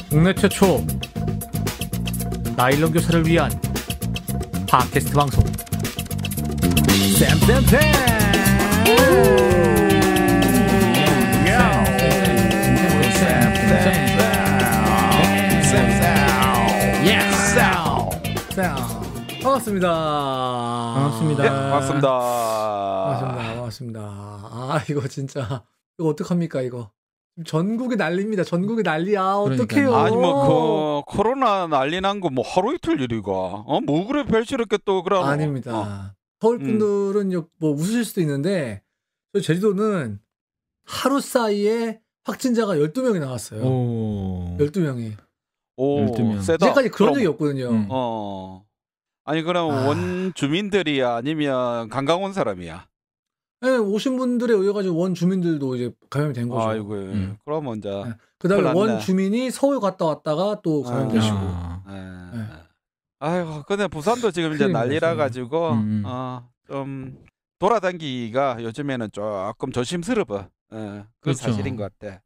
국내 최초 나일론 교사를 위한 팟캐스트 방송 쌤쌤쌤. 반갑습니다. 반갑습니다. 네, 반갑습니다. 반갑습니다. 아, 이거 진짜 이거 어떡합니까 이거? 전국이 난리입니다. 전국이 난리야. 어떡해요? 아니 뭐 그 코로나 난리 난 거 뭐 하루 이틀 일이가. 뭐 그래 별시럽게 또 그러노. 아닙니다. 서울 분들은 뭐 웃으실 수도 있는데 저희 제주도는 하루 사이에 확진자가 12명이 나왔어요. 12명이. 오, 12명. 세다. 이제까지 그런 적이 없거든요. 아니 그럼 원주민들이야 아니면 관광 온 사람이야? 네, 오신 분들에 의해 가지고 원 주민들도 이제 감염이 된 거죠. 아이고, 그러면 이제 네. 그다음에 원 주민이 서울 갔다 왔다가 또 감염되시고. 아이고, 근데 부산도 지금 이제 난리라 가지고 좀 돌아다니기가 요즘에는 조금 조심스러워. 그건 그렇죠. 사실인 것 같아.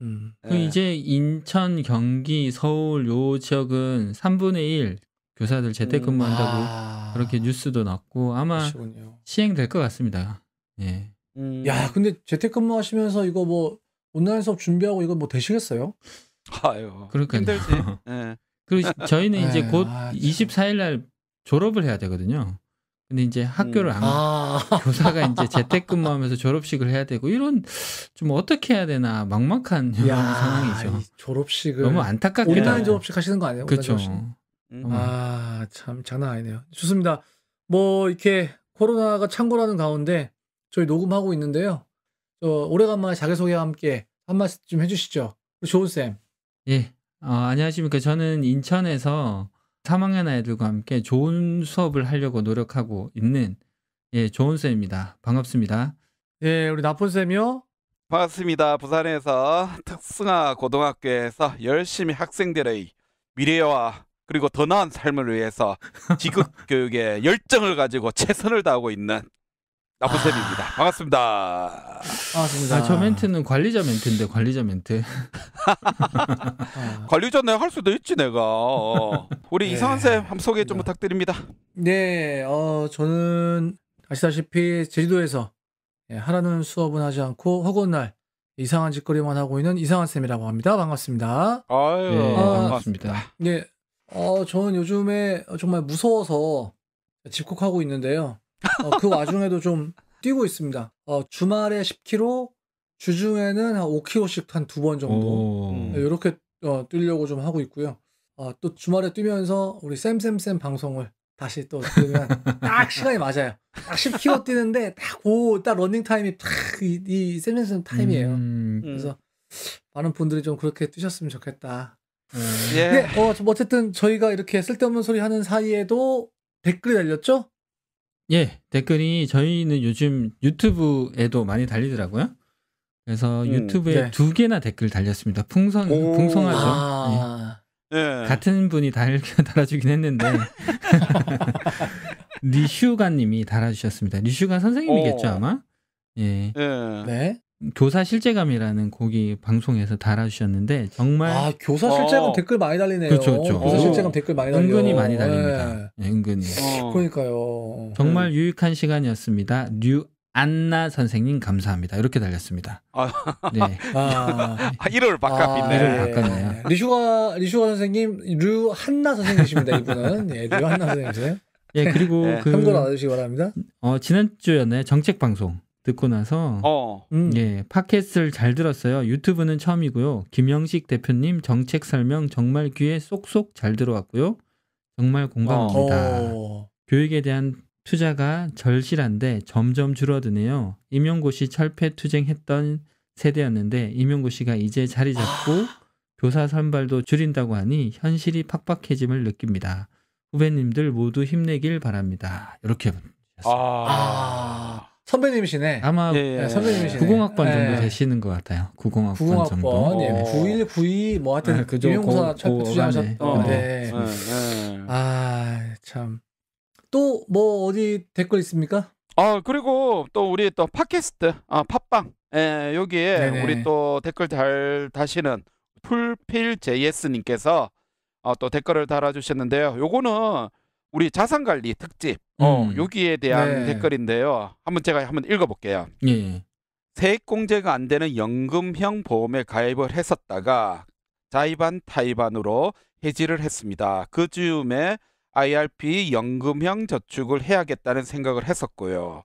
이제 인천, 경기, 서울 요 지역은 3분의 1 교사들 재택근무한다고 그렇게 뉴스도 났고 아마 그러시군요. 시행될 것 같습니다. 예. 야, 근데 재택근무하시면서 이거 뭐 온라인 수업 준비하고 이거 뭐 되시겠어요? 아유, 그러니까요. 힘들지. 예. 그리고 저희는 이제 곧 참. 24일 날 졸업을 해야 되거든요. 근데 이제 학교를 안 교사가 이제 재택근무하면서 졸업식을 해야 되고 이런 좀 어떻게 해야 되나 막막한 상황이죠. 이 졸업식을 너무 안타깝게 온라인 졸업식 하시는 거 아니에요? 그렇죠. 참 장난 아니네요. 좋습니다. 뭐 이렇게 코로나가 창궐하는 가운데 저희 녹음하고 있는데요. 오래간만에 자기소개와 함께 한 말씀 좀 해주시죠. 조은 쌤. 예. 안녕하십니까. 저는 인천에서 3학년 아이들과 함께 좋은 수업을 하려고 노력하고 있는 조은 쌤입니다. 반갑습니다. 예, 우리 나쁜 쌤이요. 반갑습니다. 부산에서 특성화 고등학교에서 열심히 학생들의 미래와 그리고 더 나은 삶을 위해서 지극 교육에 열정을 가지고 최선을 다하고 있는 나쁜 쌤입니다. 반갑습니다. 반갑습니다. 저 멘트는 관리자 멘트인데 관리자 멘트. 관리자 내가 할 수도 있지 내가. 우리 이상한 쌤 한번 소개 좀 부탁드립니다. 네, 저는 아시다시피 제주도에서 하라는 수업은 하지 않고 허구한 날 이상한 짓거리만 하고 있는 이상한 쌤이라고 합니다. 반갑습니다. 아유, 반갑습니다. 네, 저는 요즘에 정말 무서워서 집콕하고 있는데요. 그 와중에도 좀 뛰고 있습니다. 주말에 10km, 주중에는 한 5km씩 한 2번 정도. 이렇게 뛰려고 좀 하고 있고요. 또 주말에 뛰면서 우리 쌤쌤쌤 방송을 다시 또 들으면 딱 시간이 맞아요. 딱 10km 뛰는데 딱 러닝 타임이 딱 이 쌤쌤쌤 타임이에요. 그래서 많은 분들이 좀 그렇게 뛰셨으면 좋겠다. 네, 어쨌든 저희가 이렇게 쓸데없는 소리 하는 사이에도 댓글이 달렸죠? 예, 댓글이 저희는 요즘 유튜브에도 많이 달리더라고요. 그래서 유튜브에 2개나 댓글 달렸습니다. 풍성하죠. 예. 같은 분이 달아주긴 했는데 리슈가님이 달아주셨습니다. 리슈가 선생님이겠죠 아마? 예. 네. 교사 실제감이라는 곡이 방송에서 달아주셨는데 정말 교사 실제감 댓글 많이 달리네요. 그렇죠. 교사 실제감 댓글 많이 달려요. 은근히 많이 달립니다. 네, 은근히. 그러니까요. 정말 유익한 시간이었습니다. 류안나 선생님 감사합니다. 이렇게 달렸습니다. 네. 이름을 바꿨네. 이름을 바꿨네요. 리슈가 선생님, 류한나 선생님이십니다. 이분은. 류한나 선생님이세요. 예, 그리고 참고로 알아주시기 바랍니다. 지난주였나요? 정책 방송. 듣고 나서 팟캐스트를 잘 들었어요. 유튜브는 처음이고요. 김영식 대표님 정책 설명 정말 귀에 쏙쏙 잘 들어왔고요. 정말 공감합니다. 교육에 대한 투자가 절실한데 점점 줄어드네요. 임용고시 철폐투쟁했던 세대였는데 임용고시가 이제 자리 잡고 교사 선발도 줄인다고 하니 현실이 팍팍해짐을 느낍니다. 후배님들 모두 힘내길 바랍니다. 이렇게 선배님이시네. 아마 선배님이시네. 90학번 정도 되시는 것 같아요. 90학번 정도. 91, 92, 뭐 하여튼 임용고사 철폐투쟁하셨던. 참 참. 또 뭐 어디 댓글 있습니까? 그리고 또 우리 또 팟캐스트, 팟빵, 여기에 네네. 우리 또 댓글 잘 다시는 풀필 JS님께서 또 댓글을 달아주셨는데요. 요거는 우리 자산관리 특집, 여기에 대한 네. 댓글인데요. 제가 한번 읽어볼게요. 예. 세액공제가 안 되는 연금형 보험에 가입을 했었다가 자의반 타의반으로 해지를 했습니다. 그 즈음에 IRP 연금형 저축을 해야겠다는 생각을 했었고요.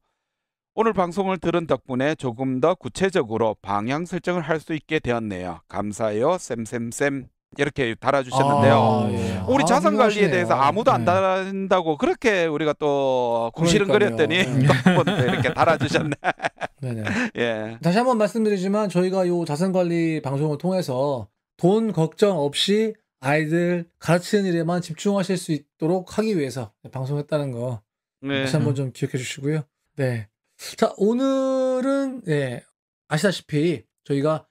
오늘 방송을 들은 덕분에 조금 더 구체적으로 방향 설정을 할 수 있게 되었네요. 감사해요, 쌤쌤쌤. 이렇게 달아주셨는데요. 예. 우리 자산 관리에 훌륭하시네요. 대해서 아무도 안 네. 달아준다고 그렇게 우리가 또 궁시렁거렸더니 그러니까요. 또 한 번 더 이렇게 달아주셨네. 네네. 예. 다시 한번 말씀드리지만 저희가 요 자산관리 방송을 통해서 돈 걱정 없이 아이들 가르치는 일에만 집중하실 수 있도록 하기 위해서 방송했다는 거 네. 다시 한번 좀 기억해 주시고요. 네. 자, 오늘은 아시다시피 저희가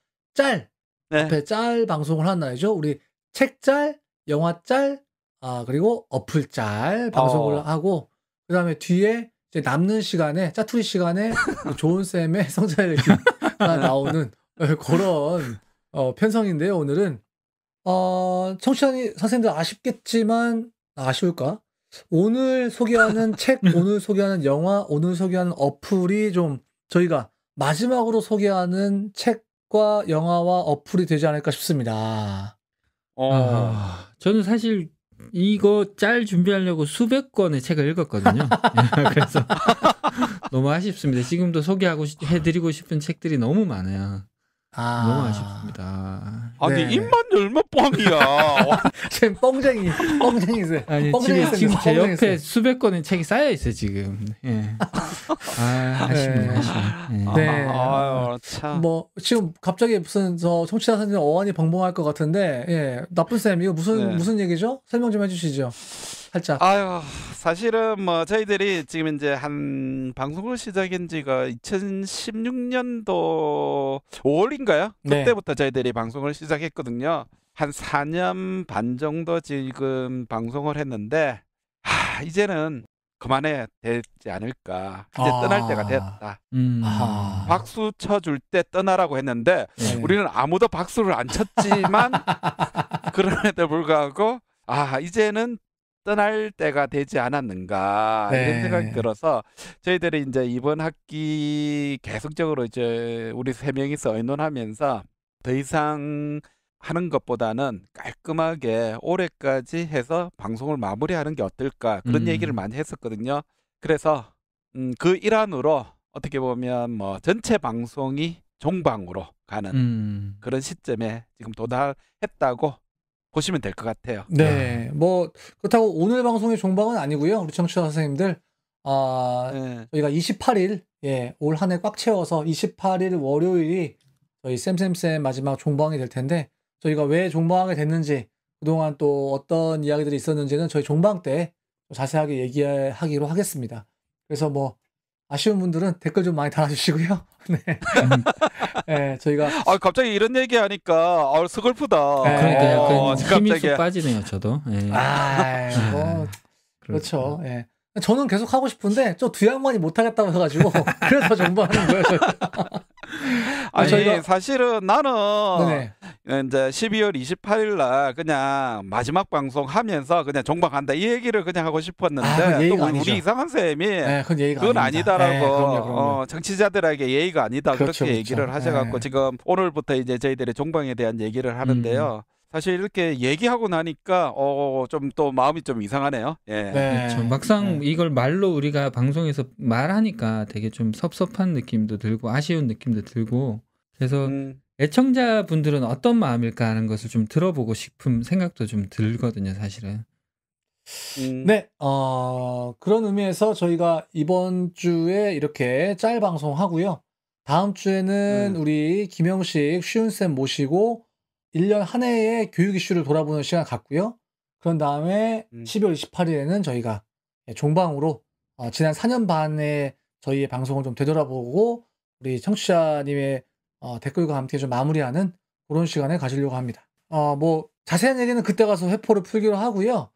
앞에 짤 방송을 한 날이죠. 우리 책짤, 영화짤, 그리고 어플짤 방송을 하고 그다음에 뒤에 이제 남는 시간에 짜투리 시간에 좋은 쌤의 성자일기가 나오는 그런 편성인데요. 오늘은 청취자 선생님들 아쉽겠지만 아쉬울까? 오늘 소개하는 책, 오늘 소개하는 영화, 오늘 소개하는 어플이 좀 저희가 마지막으로 소개하는 책과 영화와 어플이 되지 않을까 싶습니다. 저는 사실 이거 짤 준비하려고 수백 권의 책을 읽었거든요. 그래서 너무 아쉽습니다. 지금도 해드리고 싶은 책들이 너무 많아요. 너무 아쉽습니다. 아니 입만 열면 뻥이야. 지금 뻥쟁이세요. 아니 지금 제 옆에 수백 권의 책이 쌓여 있어요 지금. 예. 아쉽네요. 네. 아유 참. 뭐 지금 갑자기 무슨 청취자 선생님 어안이 벙벙할 것 같은데, 나쁜 쌤 이거 무슨 얘기죠? 설명 좀 해주시죠. 살짝. 사실은 뭐 저희들이 지금 이제 한 방송을 시작한 지가 2016년도 5월인가요? 그때부터 저희들이 방송을 시작했거든요. 한 4년 반 정도 지금 방송을 했는데 이제는 그만해야 되지 않을까. 이제 떠날 때가 됐다. 박수 쳐줄 때 떠나라고 했는데 우리는 아무도 박수를 안 쳤지만 그럼에도 불구하고 이제는 떠날 때가 되지 않았는가 이런 생각이 들어서 저희들이 이제 이번 학기 계속적으로 이제 우리 세 명이서 의논하면서 더 이상 하는 것보다는 깔끔하게 올해까지 해서 방송을 마무리하는 게 어떨까 그런 얘기를 많이 했었거든요. 그래서 그 일환으로 어떻게 보면 뭐 전체 방송이 종방으로 가는 그런 시점에 지금 도달했다고 보시면 될 것 같아요. 네, 뭐 그렇다고 오늘 방송의 종방은 아니고요. 우리 청취자 선생님들, 저희가 28일, 올 한 해 꽉 채워서 28일 월요일이 저희 쌤 마지막 종방이 될 텐데 저희가 왜 종방하게 됐는지 그동안 또 어떤 이야기들이 있었는지는 저희 종방 때 자세하게 얘기하기로 하겠습니다. 그래서 뭐 아쉬운 분들은 댓글 좀 많이 달아주시고요. 네, 저희가 갑자기 이런 얘기하니까 서글프다. 그러니까요. 힘이 쏙 빠지네요, 저도. 그렇죠. 저는 계속 하고 싶은데 저 두 양반이 못 하겠다고 해가지고 그래서 정보하는 거예요. 저희가 사실은 나는 이제 12월 28일 날 그냥 마지막 방송 하면서 그냥 종방한다 이 얘기를 그냥 하고 싶었는데 또 우리 이상한 쌤이 그건 아니다라고 청취자들에게 예의가 아니다 그렇게 얘기를 하셔갖고 지금 오늘부터 이제 저희들의 종방에 대한 얘기를 하는데요. 사실 이렇게 얘기하고 나니까 좀 또 마음이 좀 이상하네요. 그렇죠. 막상 이걸 말로 우리가 방송에서 말하니까 되게 좀 섭섭한 느낌도 들고 아쉬운 느낌도 들고 그래서 애청자분들은 어떤 마음일까 하는 것을 좀 들어보고 싶은 생각도 좀 들거든요, 사실은. 네, 그런 의미에서 저희가 이번 주에 이렇게 짤 방송 하고요. 다음 주에는 우리 김영식 쉬운쌤 모시고 1년 한 해의 교육 이슈를 돌아보는 시간 갖고요. 그런 다음에 12월 28일에는 저희가 종방으로 지난 4년 반의 저희의 방송을 좀 되돌아보고 우리 청취자님의 댓글과 함께 좀 마무리하는 그런 시간을 가지려고 합니다. 뭐 자세한 얘기는 그때 가서 회포를 풀기로 하고요.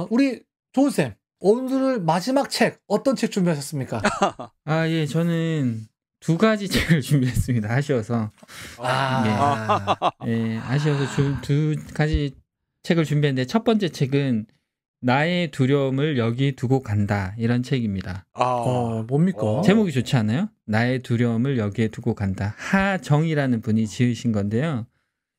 우리 조은쌤, 오늘 마지막 책 어떤 책 준비하셨습니까? 예, 저는 2가지 책을 준비했습니다. 아쉬워서. 아쉬워서 2가지 책을 준비했는데 첫 번째 책은 나의 두려움을 여기 두고 간다 이런 책입니다. 뭡니까? 제목이 좋지 않아요? 나의 두려움을 여기에 두고 간다. 하정이라는 분이 지으신 건데요.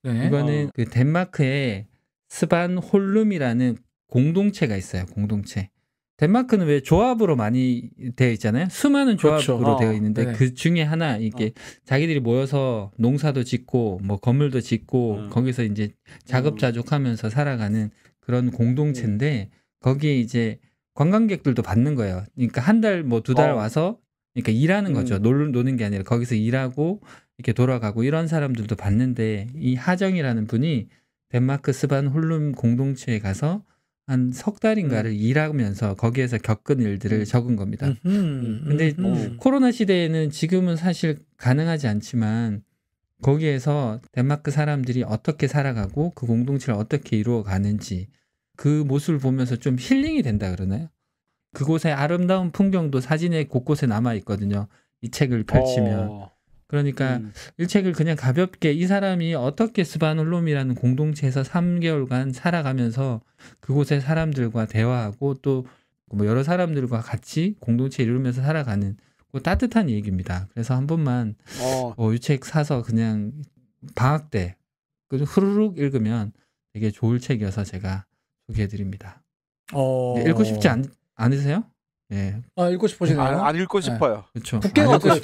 네. 이거는 그 덴마크의 스반 홀룸이라는 공동체가 있어요. 공동체. 덴마크는 왜 조합으로 많이 되어 있잖아요. 수많은 조합으로 그렇죠. 되어 있는데 네. 그 중에 하나 이게 자기들이 모여서 농사도 짓고 뭐 건물도 짓고 거기서 이제 자급자족하면서 살아가는 그런 공동체인데 거기에 이제 관광객들도 받는 거예요. 그러니까 한 달 뭐 2달 와서 그러니까 일하는 거죠. 노는 게 아니라 거기서 일하고 이렇게 돌아가고 이런 사람들도 받는데 이 하정이라는 분이 덴마크 스반 홀룸 공동체에 가서 한 3달인가를 일하면서 거기에서 겪은 일들을 적은 겁니다. 근데 코로나 시대에는 지금은 사실 가능하지 않지만 거기에서 덴마크 사람들이 어떻게 살아가고 그 공동체를 어떻게 이루어가는지 그 모습을 보면서 좀 힐링이 된다 그러나요? 그곳의 아름다운 풍경도 사진에 곳곳에 남아 있거든요. 이 책을 펼치면. 그러니까 이 책을 그냥 가볍게 이 사람이 어떻게 스바놀롬이라는 공동체에서 3개월간 살아가면서 그곳의 사람들과 대화하고 또 뭐 여러 사람들과 같이 공동체 이루면서 살아가는 그 따뜻한 얘기입니다. 그래서 한 번만 이 책 사서 그냥 방학 때 후루룩 읽으면 되게 좋을 책이어서 제가 소개해드립니다. 읽고 싶지 않으세요? 예. 읽고 싶으시나요? 안 읽고 싶어요. 그렇죠. 두께가 어때요?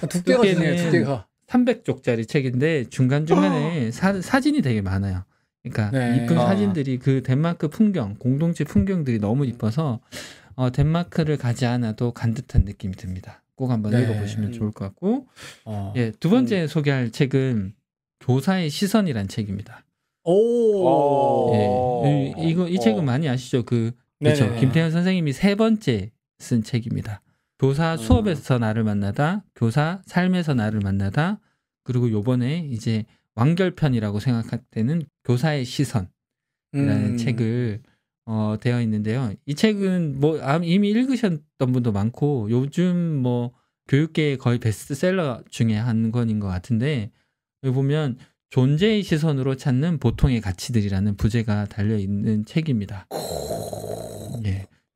두께가 중요해요. 두께가 300쪽짜리 책인데 중간중간에 사진이 되게 많아요. 그러니까 이쁜 사진들이 그 덴마크 풍경, 공동체 풍경들이 너무 이뻐서 덴마크를 가지 않아도 간 듯한 느낌이 듭니다. 꼭 한번 읽어보시면 좋을 것 같고 두 번째 소개할 책은 교사의 시선이란 책입니다. 이 책은 많이 아시죠? 그렇죠. 김태현 선생님이 3번째 쓴 책입니다. 교사 수업에서 나를 만나다, 교사 삶에서 나를 만나다, 그리고 요번에 이제 완결편이라고 생각할 때는 교사의 시선이라는 책을 되어 있는데요. 이 책은 뭐 이미 읽으셨던 분도 많고 요즘 뭐 교육계의 거의 베스트셀러 중에 한 권인 것 같은데 여기 보면 존재의 시선으로 찾는 보통의 가치들이라는 부제가 달려있는 책입니다.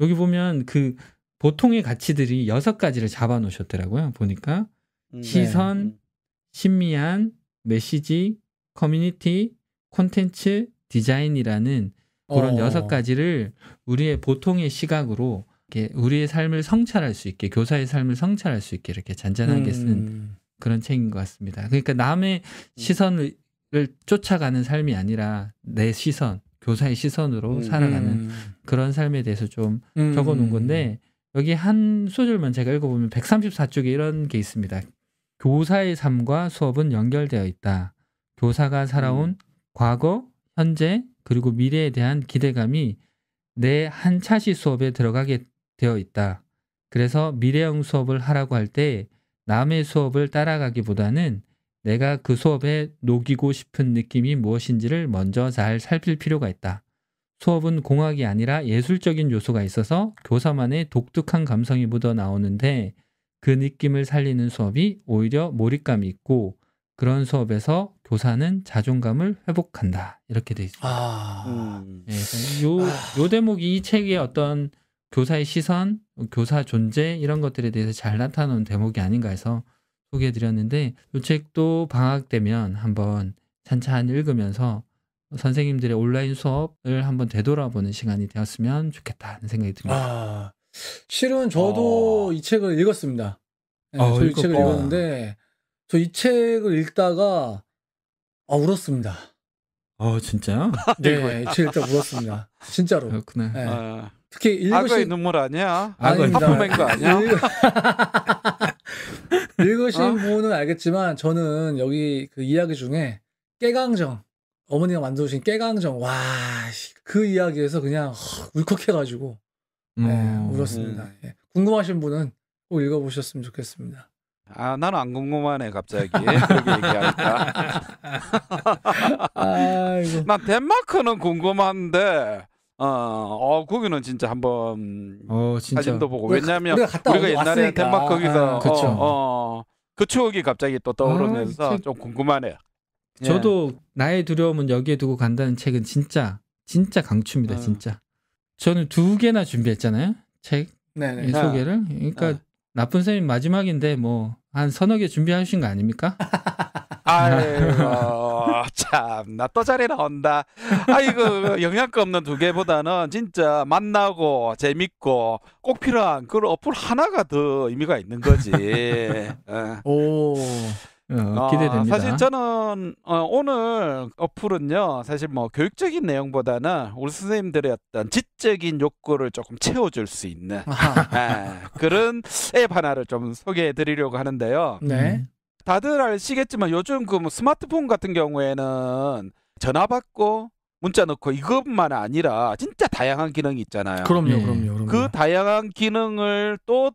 여기 보면 그 보통의 가치들이 6가지를 잡아놓으셨더라고요. 보니까 시선, 신미한, 메시지, 커뮤니티, 콘텐츠, 디자인이라는 그런 6가지를 우리의 보통의 시각으로 이렇게 우리의 삶을 성찰할 수 있게 교사의 삶을 성찰할 수 있게 이렇게 잔잔하게 쓴 그런 책인 것 같습니다. 그러니까 남의 시선을 쫓아가는 삶이 아니라 내 시선, 교사의 시선으로 살아가는 그런 삶에 대해서 좀 적어놓은 건데 여기 한 소절만 제가 읽어보면 134쪽에 이런 게 있습니다. 교사의 삶과 수업은 연결되어 있다. 교사가 살아온 과거, 현재, 그리고 미래에 대한 기대감이 내 한 차시 수업에 들어가게 되어 있다. 그래서 미래형 수업을 하라고 할 때 남의 수업을 따라가기보다는 내가 그 수업에 녹이고 싶은 느낌이 무엇인지를 먼저 잘 살필 필요가 있다. 수업은 공학이 아니라 예술적인 요소가 있어서 교사만의 독특한 감성이 묻어 나오는데 그 느낌을 살리는 수업이 오히려 몰입감이 있고 그런 수업에서 교사는 자존감을 회복한다. 이렇게 돼 있습니다. 요 대목이 이 책의 어떤 교사의 시선, 교사 존재 이런 것들에 대해서 잘 나타나는 대목이 아닌가 해서 소개해드렸는데 이 책도 방학 되면 한번 찬찬히 읽으면서 선생님들의 온라인 수업을 한번 되돌아보는 시간이 되었으면 좋겠다는 생각이 듭니다. 실은 저도 이 책을 읽었습니다. 저 이 책을 읽었는데 저 이 책을 읽다가 울었습니다. 진짜요? 네, 이 책 읽다가 울었습니다. 진짜로. 그렇구나. 특히 악어의 눈물 아니야? 아닙니다. 하품한 거 아니야? 읽으신 분은 알겠지만 저는 여기 그 이야기 중에 깨강정 어머니가 만들어주신 깨강정 그 이야기에서 그냥 울컥해가지고 울었습니다. 궁금하신 분은 꼭 읽어보셨으면 좋겠습니다. 나는 안 궁금하네 갑자기 그렇게 얘기하니까. 난 덴마크는 궁금한데 거기는 진짜 한번 진짜. 사진도 보고 왜냐하면 우리가 옛날에 덴마크 거기서 그 추억이 갑자기 또 떠오르면서 좀 궁금하네요. 저도 나의 두려움은 여기에 두고 간다는 책은 진짜 강추입니다. 진짜. 저는 2개나 준비했잖아요. 책 소개를. 그러니까 나쁜 쌤이 마지막인데 뭐 한 서너 개 준비하신 거 아닙니까? 아이고 참 나 또 자리 나온다. 아이고 영양가 없는 2개보다는 진짜 만나고 재밌고 꼭 필요한 그런 어플 하나가 더 의미가 있는 거지. 오. 기대됩니다. 사실 저는 오늘 어플은요 사실 뭐 교육적인 내용보다는 우리 선생님들의 어떤 지적인 욕구를 조금 채워줄 수 있는 그런 앱 하나를 좀 소개해 드리려고 하는데요. 네. 다들 아시겠지만 요즘 그 뭐 스마트폰 같은 경우에는 전화 받고 문자 넣고 이것만 아니라 진짜 다양한 기능이 있잖아요. 그럼요. 그 다양한 기능을 또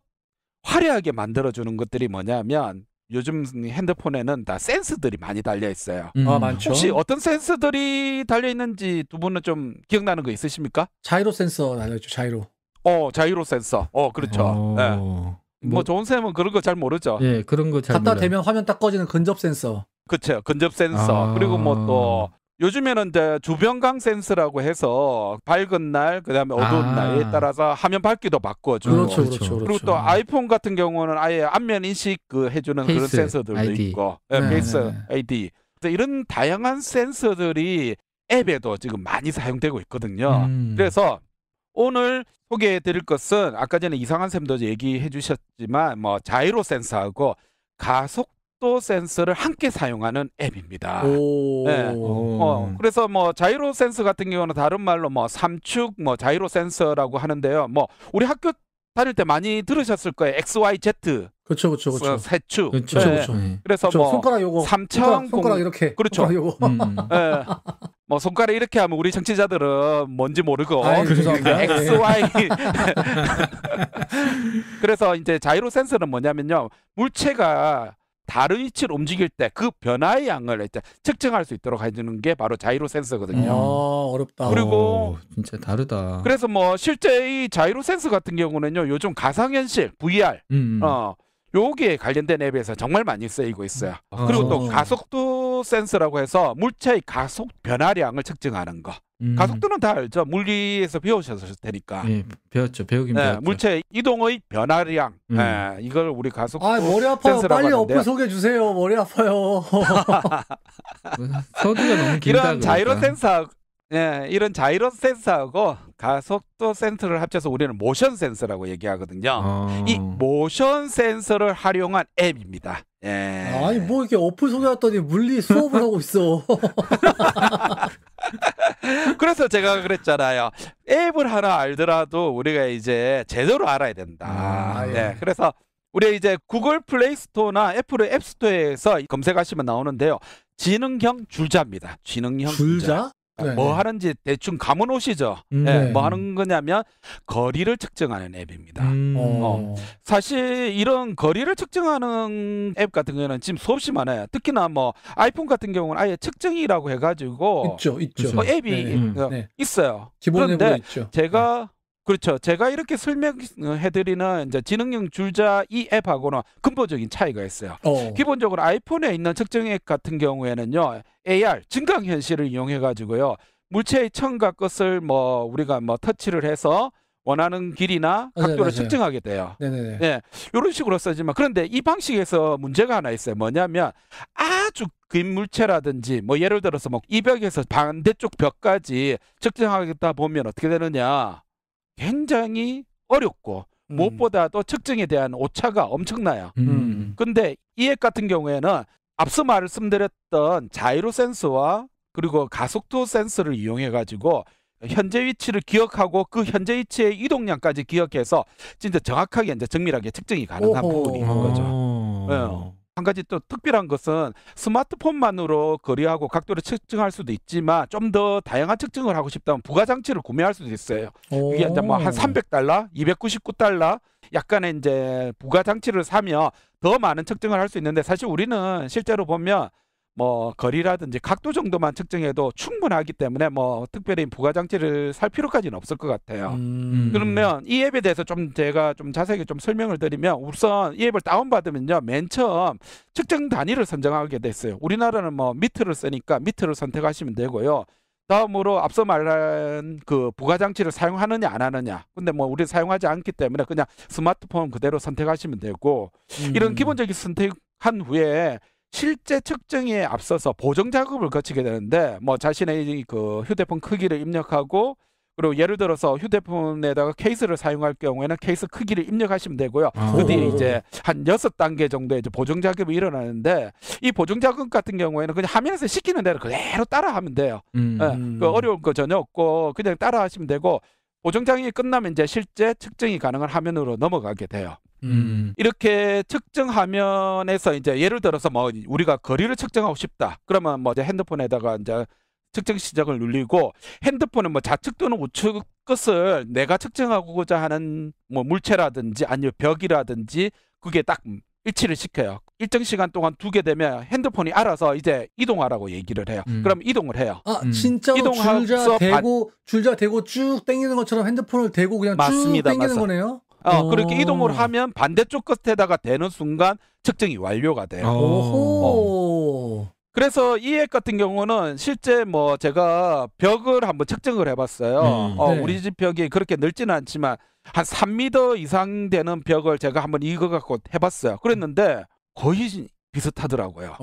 화려하게 만들어주는 것들이 뭐냐면 요즘 핸드폰에는 다 센서들이 많이 달려 있어요. 많죠. 혹시 어떤 센서들이 달려 있는지 두 분은 좀 기억나는 거 있으십니까? 자이로 센서 달려있죠. 자이로. 자이로 센서. 그렇죠. 네. 뭐 좋은 쌤은 그런 거 잘 모르죠. 예, 그런 거 잘 갖다 대면 화면 딱 꺼지는 근접 센서. 그렇죠. 근접 센서. 그리고 뭐 또 요즘에는 이제 주변광 센서라고 해서 밝은 날, 그다음에 어두운 날에 따라서 화면 밝기도 바꿔주고. 그렇죠. 그리고 또 아이폰 같은 경우는 아예 안면 인식 해주는 그런 센서들도 ID. 있고, 페이스 ID. 이런 다양한 센서들이 앱에도 지금 많이 사용되고 있거든요. 그래서 오늘 소개해드릴 것은 아까 전에 이상한 쌤도 얘기해 주셨지만 뭐 자이로 센서하고 가속도 센서를 함께 사용하는 앱입니다. 그래서 뭐 자이로 센서 같은 경우는 다른 말로 뭐 3축 뭐 자이로 센서라고 하는데요. 뭐 우리 학교 다닐 때 많이 들으셨을 거예요. X, Y, Z. 그렇죠. 세 축. 그렇죠. 그래서 뭐 손가락 요거. 3천 손가락 이렇게. 그렇죠. 손가락 요거. 뭐 손가락 이렇게 하면 우리 청취자들은 뭔지 모르고 죄송합니다. X, Y. 그래서 이제 자이로 센서는 뭐냐면요. 물체가 다른 위치를 움직일 때 그 변화의 양을 이제 측정할 수 있도록 해주는 게 바로 자이로 센서거든요. 어렵다. 그리고 진짜 다르다. 그래서 뭐 실제 이 자이로 센서 같은 경우는요. 요즘 가상현실 VR 여기에 관련된 앱에서 정말 많이 쓰이고 있어요. 그리고 또 가속도 센서라고 해서 물체의 가속 변화량을 측정하는 거. 가속도는 다 알죠. 물리에서 배우셨을 테니까. 예, 배우긴 배웠죠. 물체의 이동의 변화량. 이걸 우리 가속도 머리 아파요. 빨리 하는데요. 어플 소개해 주세요. 머리 아파요. 서두가 너무 길다. 이런 자이로 센서, 이런 자이로 센서하고 가속도 센서를 합쳐서 우리는 모션 센서라고 얘기하거든요. 이 모션 센서를 활용한 앱입니다. 아니 뭐 이렇게 어플 소개했더니 물리 수업을 하고 있어. 그래서 제가 그랬잖아요. 앱을 하나 알더라도 우리가 이제 제대로 알아야 된다. 그래서 우리 이제 구글 플레이 스토어나 애플의 앱 스토어에서 검색하시면 나오는데요. 지능형 줄자입니다. 지능형 줄자? 뭐 하는지 대충 감은 오시죠. 뭐 하는 거냐면 거리를 측정하는 앱입니다. 사실 이런 거리를 측정하는 앱 같은 경우는 지금 수없이 많아요. 특히나 뭐 아이폰 같은 경우는 아예 측정이라고 해가지고 있죠. 앱이 있어요. 그런데 있죠. 제가 이렇게 설명해드리는 이제 지능형 줄자 이 앱하고는 근본적인 차이가 있어요. 기본적으로 아이폰에 있는 측정 앱 같은 경우에는요, AR 증강현실을 이용해가지고요, 물체의 천과 끝을 뭐 우리가 뭐 터치를 해서 원하는 길이나 각도를 측정하게 돼요. 이런 식으로 쓰지만 그런데 이 방식에서 문제가 하나 있어요. 뭐냐면 아주 긴 물체라든지 뭐 예를 들어서 뭐 이 벽에서 반대쪽 벽까지 측정하겠다 보면 어떻게 되느냐? 굉장히 어렵고 무엇보다도 측정에 대한 오차가 엄청나요. 근데 이 앱 같은 경우에는 앞서 말씀드렸던 자이로 센서와 그리고 가속도 센서를 이용해 가지고 현재 위치를 기억하고 그 현재 위치의 이동량까지 기억해서 진짜 정확하게 이제 정밀하게 측정이 가능한 부분이 있는 거죠. 한 가지 또 특별한 것은 스마트폰만으로 거리하고 각도를 측정할 수도 있지만 좀 더 다양한 측정을 하고 싶다면 부가 장치를 구매할 수도 있어요. 이게 이제 뭐 한 $300, $299 약간의 이제 부가 장치를 사면 더 많은 측정을 할 수 있는데 사실 우리는 실제로 보면 뭐 거리라든지 각도 정도만 측정해도 충분하기 때문에 뭐 특별히 부가장치를 살 필요까지는 없을 것 같아요. 그러면 이 앱에 대해서 좀 제가 좀 자세하게 좀 설명을 드리면, 우선 이 앱을 다운받으면요, 맨 처음 측정 단위를 선정하게 됐어요. 우리나라는 뭐 미터를 쓰니까 미터를 선택하시면 되고요. 다음으로 앞서 말한 그 부가장치를 사용하느냐 안 하느냐. 근데 뭐 우리 사용하지 않기 때문에 그냥 스마트폰 그대로 선택하시면 되고, 이런 기본적인 선택한 후에 실제 측정에 앞서서 보정 작업을 거치게 되는데, 뭐 자신의 그 휴대폰 크기를 입력하고, 그리고 예를 들어서 휴대폰에다가 케이스를 사용할 경우에는 케이스 크기를 입력하시면 되고요. 그 뒤에 이제 한 6단계 정도의 이제 보정 작업이 일어나는데, 이 보정 작업 같은 경우에는 그냥 화면에서 시키는 대로 그대로 따라하면 돼요. 그 어려운 거 전혀 없고 그냥 따라하시면 되고, 보정 작업이 끝나면 이제 실제 측정이 가능한 화면으로 넘어가게 돼요. 이렇게 측정 화면에서 이제 예를 들어서 뭐 우리가 거리를 측정하고 싶다. 그러면 뭐 이제 핸드폰에다가 이제 측정 시작을 눌리고, 핸드폰은 뭐 좌측 또는 우측 것을 내가 측정하고자 하는 뭐 물체라든지 아니면 벽이라든지 그게 딱 일치를 시켜요. 일정 시간 동안 두게 되면 핸드폰이 알아서 이제 이동하라고 얘기를 해요. 그럼 이동을 해요. 아, 진짜 줄자 대고 쭉 당기는 것처럼 핸드폰을 대고 그냥 맞습니다, 쭉 당기는 거네요? 그렇게 이동을 하면 반대쪽 끝에다가 대는 순간 측정이 완료가 돼요. 오호. 그래서 이 앱 같은 경우는 실제 뭐 제가 벽을 한번 측정을 해봤어요. 네. 우리 집 벽이 그렇게 넓지는 않지만 한 3m 이상 되는 벽을 제가 한번 이거 갖고 해봤어요. 그랬는데 거의 비슷하더라고요.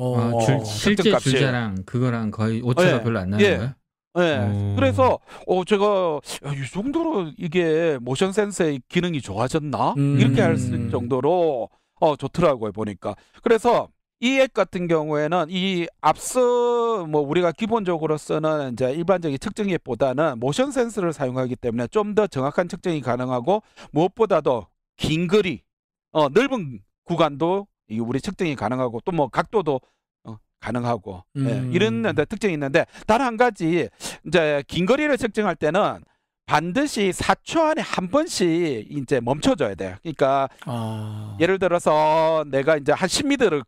실제 줄자랑 그거랑 거의 오차가 별로 안 나는 거예요? 네. 그래서 제가 이 정도로 이게 모션 센서의 기능이 좋아졌나? 이렇게 할 정도로 좋더라고요, 보니까. 그래서 이 앱 같은 경우에는 이 앞서 뭐 우리가 기본적으로 쓰는 이제 일반적인 측정 앱보다는 모션 센서를 사용하기 때문에 좀 더 정확한 측정이 가능하고, 무엇보다도 긴 거리, 넓은 구간도 우리 측정이 가능하고, 또 뭐 각도도 가능하고, 이런 특징이 있는데, 단 한 가지, 이제 긴 거리를 측정할 때는 반드시 4초 안에 한 번씩 이제 멈춰줘야 돼요. 그러니까 예를 들어서 내가 이제 한 10m를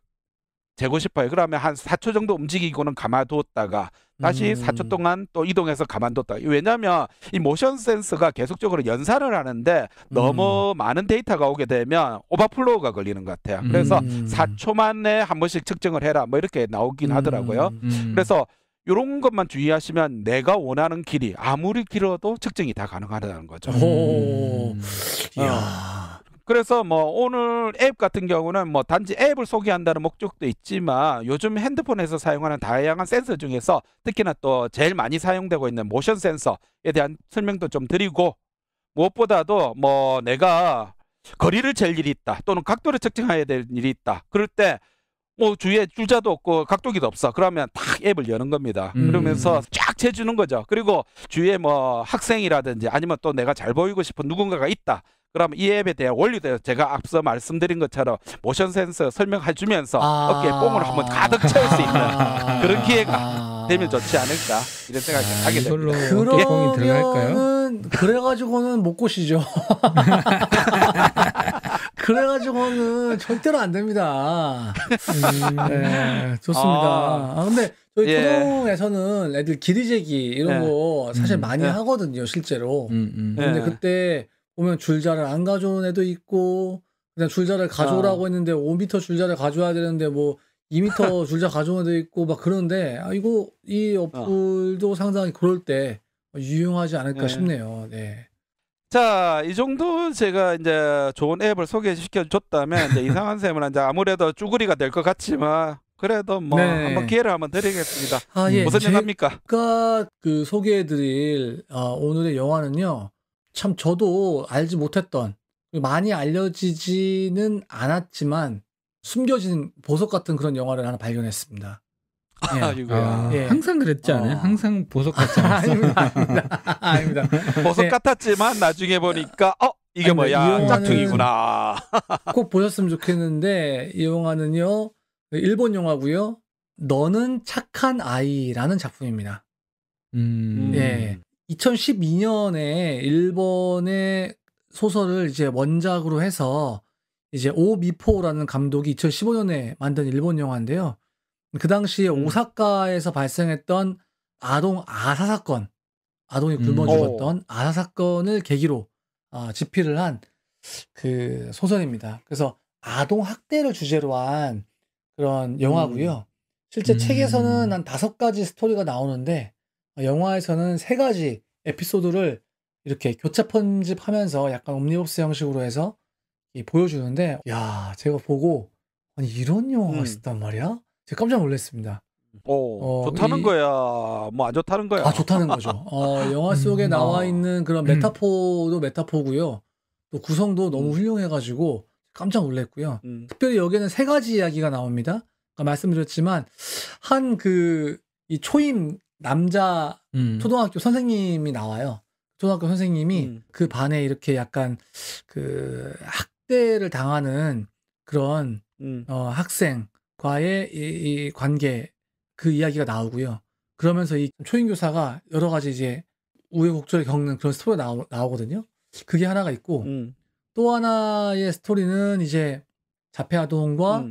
재고 싶어요. 그러면 한 4초 정도 움직이고는 가만뒀다가 다시 4초 동안 또 이동해서 가만뒀다. 왜냐하면 이 모션 센서가 계속적으로 연산을 하는데 너무 많은 데이터가 오게 되면 오버플로우가 걸리는 것 같아요. 그래서 4초 만에 한 번씩 측정을 해라, 뭐 이렇게 나오긴 하더라고요. 그래서 이런 것만 주의하시면 내가 원하는 길이 아무리 길어도 측정이 다 가능하다는 거죠. 그래서 뭐 오늘 앱 같은 경우는 뭐 단지 앱을 소개한다는 목적도 있지만, 요즘 핸드폰에서 사용하는 다양한 센서 중에서 특히나 또 제일 많이 사용되고 있는 모션 센서에 대한 설명도 좀 드리고, 무엇보다도 뭐 내가 거리를 잴 일이 있다, 또는 각도를 측정해야 될 일이 있다, 그럴 때 뭐 주위에 줄자도 없고 각도기도 없어. 그러면 탁 앱을 여는 겁니다. 그러면서 쫙 재주는 거죠. 그리고 주위에 뭐 학생이라든지 아니면 또 내가 잘 보이고 싶은 누군가가 있다. 그럼 이 앱에 대한 원리도 제가 앞서 말씀드린 것처럼 모션 센서 설명해 주면서 어깨에 뽕을 한번 가득 채울 수 있는 그런 기회가 되면 좋지 않을까, 이런 생각을 하게 됩니다. 이걸로 뽕이 들어갈까요? 그래가지고는 못 고시죠. 그래가지고는 절대로 안 됩니다. 네, 좋습니다. 근데 저희 초등에서는 애들 길이 재기 이런 거 사실 많이 하거든요, 실제로. 근데 그때 보면 줄자를 안 가져온 애도 있고, 그냥 줄자를 가져오라고 했는데 5m 줄자를 가져와야 되는데 뭐 2m 줄자 가져온 애도 있고 막 그러는데, 이 어플도 상당히 그럴 때 유용하지 않을까 싶네요. 네. 자, 이 정도 제가 이제 좋은 앱을 소개시켜 줬다면, 이제 이상한 쌤은 이제 아무래도 쭈구리가 될 것 같지만, 그래도 뭐 한번 기회를 한번 드리겠습니다. 무슨 영화입니까? 제가 그 소개해드릴 오늘의 영화는요, 참 저도 알지 못했던, 많이 알려지지는 않았지만 숨겨진 보석 같은 그런 영화를 하나 발견했습니다. 항상 그랬지 않아요? 항상 보석 같지 않았어요? 아닙니다. 보석 같았지만 나중에 보니까 이게 뭐야, 짝퉁이구나. 꼭 보셨으면 좋겠는데, 이 영화는요, 일본 영화고요. 너는 착한 아이라는 작품입니다. 2012년에 일본의 소설을 이제 원작으로 해서 이제 오미포라는 감독이 2015년에 만든 일본 영화인데요. 그 당시에 오사카에서 발생했던 아동 아사 사건, 아동이 굶어 죽었던 아사 사건을 계기로 집필을 한 그 소설입니다. 그래서 아동 학대를 주제로 한 그런 영화고요. 실제 책에서는 한 5가지 스토리가 나오는데 영화에서는 3가지 에피소드를 이렇게 교차 편집하면서 약간 옴니버스 형식으로 해서 보여주는데, 야, 제가 보고 아니 이런 영화가 있었단 말이야? 제가 깜짝 놀랐습니다. 좋다는 거야? 뭐 안 좋다는 거야? 좋다는 거죠. 영화 속에 나와 있는 그런 메타포도 메타포고요. 또 구성도 너무 훌륭해가지고 깜짝 놀랐고요. 특별히 여기에는 3가지 이야기가 나옵니다. 아까 말씀드렸지만 한 이 초임 남자 초등학교 선생님이 나와요. 초등학교 선생님이 그 반에 이렇게 약간 그 학대를 당하는 그런 학생과의 이 관계, 그 이야기가 나오고요. 그러면서 이 초임 교사가 여러 가지 이제 우여곡절을 겪는 그런 스토리가 나오거든요. 그게 하나가 있고, 또 하나의 스토리는 이제 자폐 아동과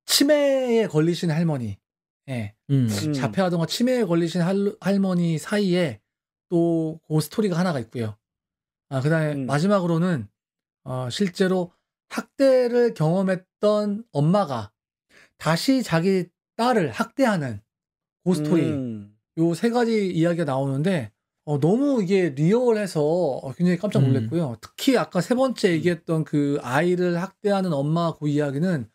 치매에 걸리신 할머니, 자폐 아동과 치매에 걸리신 할머니 사이에 또 그 스토리가 하나가 있고요. 그다음에 마지막으로는 실제로 학대를 경험했던 엄마가 다시 자기 딸을 학대하는 그 스토리, 요 3가지 이야기가 나오는데 너무 이게 리얼해서 굉장히 깜짝 놀랐고요. 특히 아까 3번째 얘기했던 그 아이를 학대하는 엄마 그 이야기는,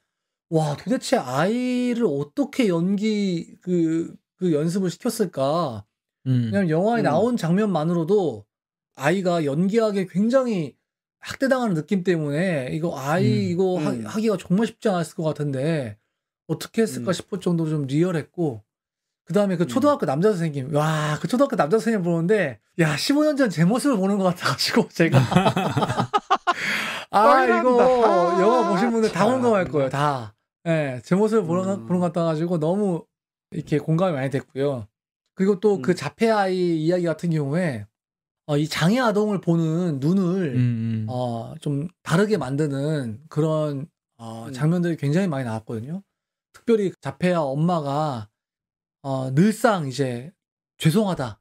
와, 도대체 아이를 어떻게 연기 그 연습을 시켰을까? 왜냐면 영화에 나온 장면만으로도 아이가 연기하기에 굉장히 학대당하는 느낌 때문에 이거 하기가 정말 쉽지 않았을 것 같은데 어떻게 했을까 싶을 정도로 좀 리얼했고, 그 다음에 그 초등학교 남자 선생님, 와, 그 초등학교 남자 선생님 보는데, 야, 15년 전 제 모습을 보는 것 같아가지고, 제가. 이거, 영화 보신 분들 다 공감할 거예요, 다. 예, 제 모습을 보는 것 같아가지고, 너무 이렇게 공감이 많이 됐고요. 그리고 또 그 자폐 아이 이야기 같은 경우에, 이 장애 아동을 보는 눈을, 좀 다르게 만드는 그런, 장면들이 굉장히 많이 나왔거든요. 특별히 자폐아 엄마가, 늘상 이제 죄송하다,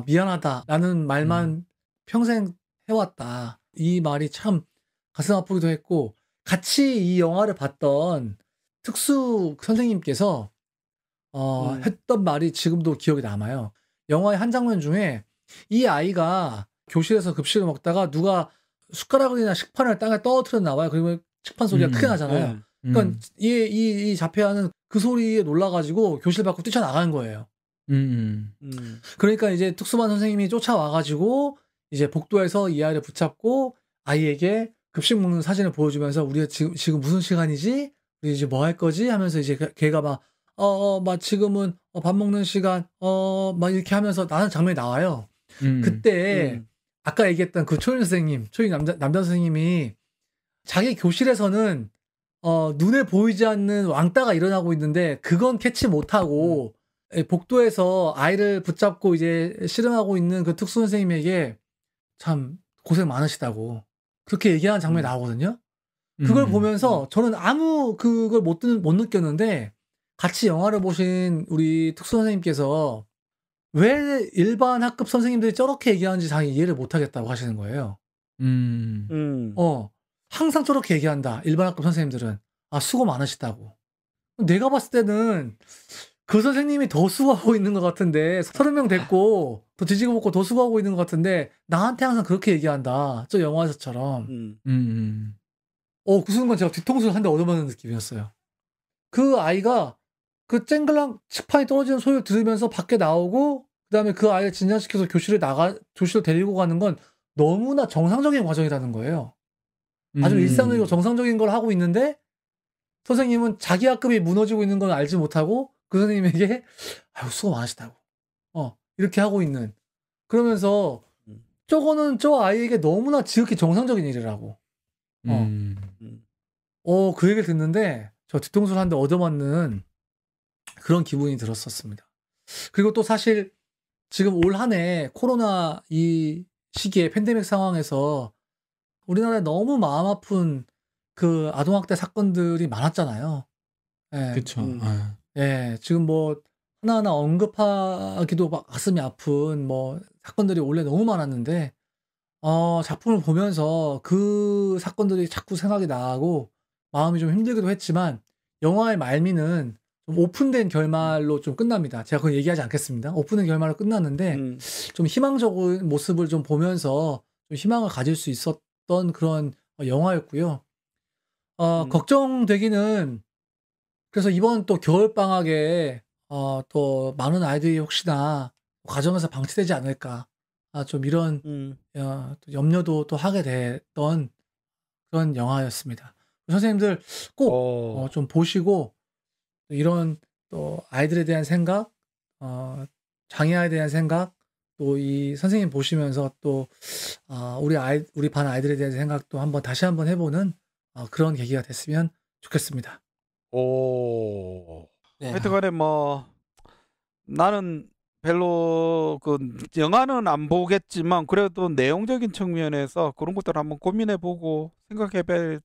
미안하다라는 말만 평생 해왔다. 이 말이 참 가슴 아프기도 했고, 같이 이 영화를 봤던 특수 선생님께서 했던 말이 지금도 기억에 남아요. 영화의 한 장면 중에 이 아이가 교실에서 급식을 먹다가 누가 숟가락이나 식판을 땅에 떨어뜨렸나 봐요. 그리고 식판 소리가 크게 나잖아요. 그러니까 이 자폐아는 그 소리에 놀라가지고 교실 밖으로 뛰쳐나가는 거예요. 그러니까 이제 특수반 선생님이 쫓아와가지고 이제 복도에서 이 아이를 붙잡고 아이에게 급식 먹는 사진을 보여주면서, 우리가 지금 무슨 시간이지? 우리 이제 뭐 할 거지? 하면서 이제 걔가 막 지금은 밥 먹는 시간, 막 이렇게 하면서 나는 장면이 나와요. 그때 아까 얘기했던 그 초임 남자 선생님이 자기 교실에서는 눈에 보이지 않는 왕따가 일어나고 있는데 그건 캐치 못하고 복도에서 아이를 붙잡고 이제 씨름하고 있는 그 특수 선생님에게 참 고생 많으시다고 그렇게 얘기하는 장면이 나오거든요. 그걸 보면서 저는 아무 그걸 못 느꼈는데, 같이 영화를 보신 우리 특수 선생님께서 왜 일반 학급 선생님들이 저렇게 얘기하는지 자기 이해를 못 하겠다고 하시는 거예요. 항상 저렇게 얘기한다, 일반 학급 선생님들은. 수고 많으시다고. 내가 봤을 때는 그 선생님이 더 수고하고 있는 것 같은데, 30명 됐고 더 뒤지고 먹고 더 수고하고 있는 것 같은데 나한테 항상 그렇게 얘기한다, 저 영화에서처럼. 그 순간 제가 뒤통수를 한 대 얻어맞는 느낌이었어요. 그 아이가 그 쨍글랑 식판이 떨어지는 소리를 들으면서 밖에 나오고, 그 다음에 그 아이를 진정시켜서 교실로 데리고 가는 건 너무나 정상적인 과정이라는 거예요. 아주 일상적이고 정상적인 걸 하고 있는데, 선생님은 자기 학급이 무너지고 있는 건 알지 못하고 그 선생님에게 수고 많으시다고 이렇게 하고 있는, 그러면서 저거는 저 아이에게 너무나 지극히 정상적인 일이라고. 그 얘기를 듣는데 저 뒤통수를 한 대 얻어맞는 그런 기분이 들었었습니다. 그리고 또 사실 지금 올 한 해 코로나 이 시기에 팬데믹 상황에서 우리나라에 너무 마음 아픈 그 아동학대 사건들이 많았잖아요. 네. 그쵸. 예, 지금 뭐 하나하나 언급하기도 막 가슴이 아픈 뭐 사건들이 원래 너무 많았는데 작품을 보면서 그 사건들이 자꾸 생각이 나고 마음이 좀 힘들기도 했지만 영화의 말미는 좀 오픈된 결말로 좀 끝납니다. 제가 그건 얘기하지 않겠습니다. 오픈된 결말로 끝났는데 좀 희망적인 모습을 좀 보면서 좀 희망을 가질 수 있었던 그런 영화였고요. 걱정되기는 그래서 이번 또 겨울방학에 또 많은 아이들이 혹시나 가정에서 방치되지 않을까 좀 이런 또 염려도 또 하게 됐던 그런 영화였습니다. 선생님들 꼭 좀 보시고 이런 또 아이들에 대한 생각, 장애아에 대한 생각, 또 이 선생님 보시면서 또 우리 반 아이들에 대한 생각도 다시 한번 해보는 그런 계기가 됐으면 좋겠습니다. 네. 하여튼간에 뭐 나는 별로 그 영화는 안 보겠지만 그래도 내용적인 측면에서 그런 것들을 한번 고민해보고 생각해볼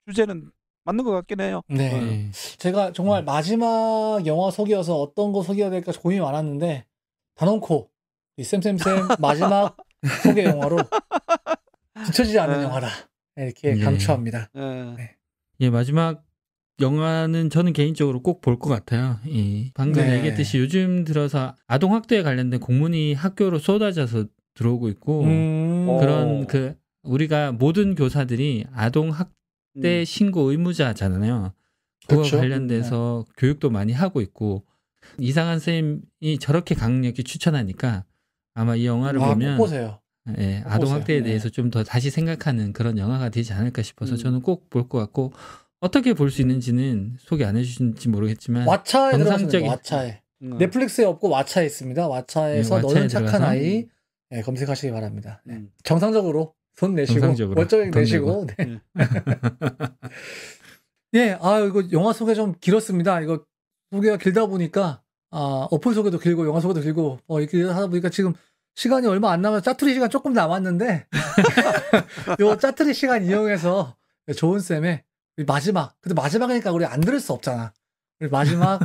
주제는 맞는 것 같긴 해요. 네. 제가 정말 마지막 영화 소개여서 어떤 거 소개해야 될까 고민이 많았는데 단언코 이 쌤쌤쌤 마지막 소개 영화로 뒤처지지 않는 영화다 이렇게 강추합니다. 네. 예, 마지막 영화는 저는 개인적으로 꼭 볼 것 같아요. 방금 얘기했듯이 요즘 들어서 아동학대에 관련된 공문이 학교로 쏟아져서 들어오고 있고 그런 우리가 모든 교사들이 아동학대 신고 의무자잖아요. 그거 그렇죠? 관련돼서 교육도 많이 하고 있고 이상한 쌤이 저렇게 강력히 추천하니까 아마 이 영화를 보면 꼭 보세요. 예, 아동학대에 대해서 좀 더 다시 생각하는 그런 영화가 되지 않을까 싶어서 저는 꼭 볼 것 같고 어떻게 볼 수 있는지는 소개 안 해주신지 모르겠지만 왓챠에 들어가시면 왓챠에 넷플릭스에 없고 왓챠에 있습니다. 왓챠에서 너는 착한 아이 검색하시기 바랍니다. 정상적으로 돈 내시고 월정액 내시고 이거 영화 소개 좀 길었습니다. 이거 소개가 길다 보니까 어플 소개도 길고 영화 소개도 길고 이렇게 하다 보니까 지금 시간이 얼마 안 남아서 짜투리 시간 조금 남았는데 요 짜투리 시간 이용해서 좋은 쌤의 마지막, 근데 마지막이니까 우리 안 들을 수 없잖아. 우리 마지막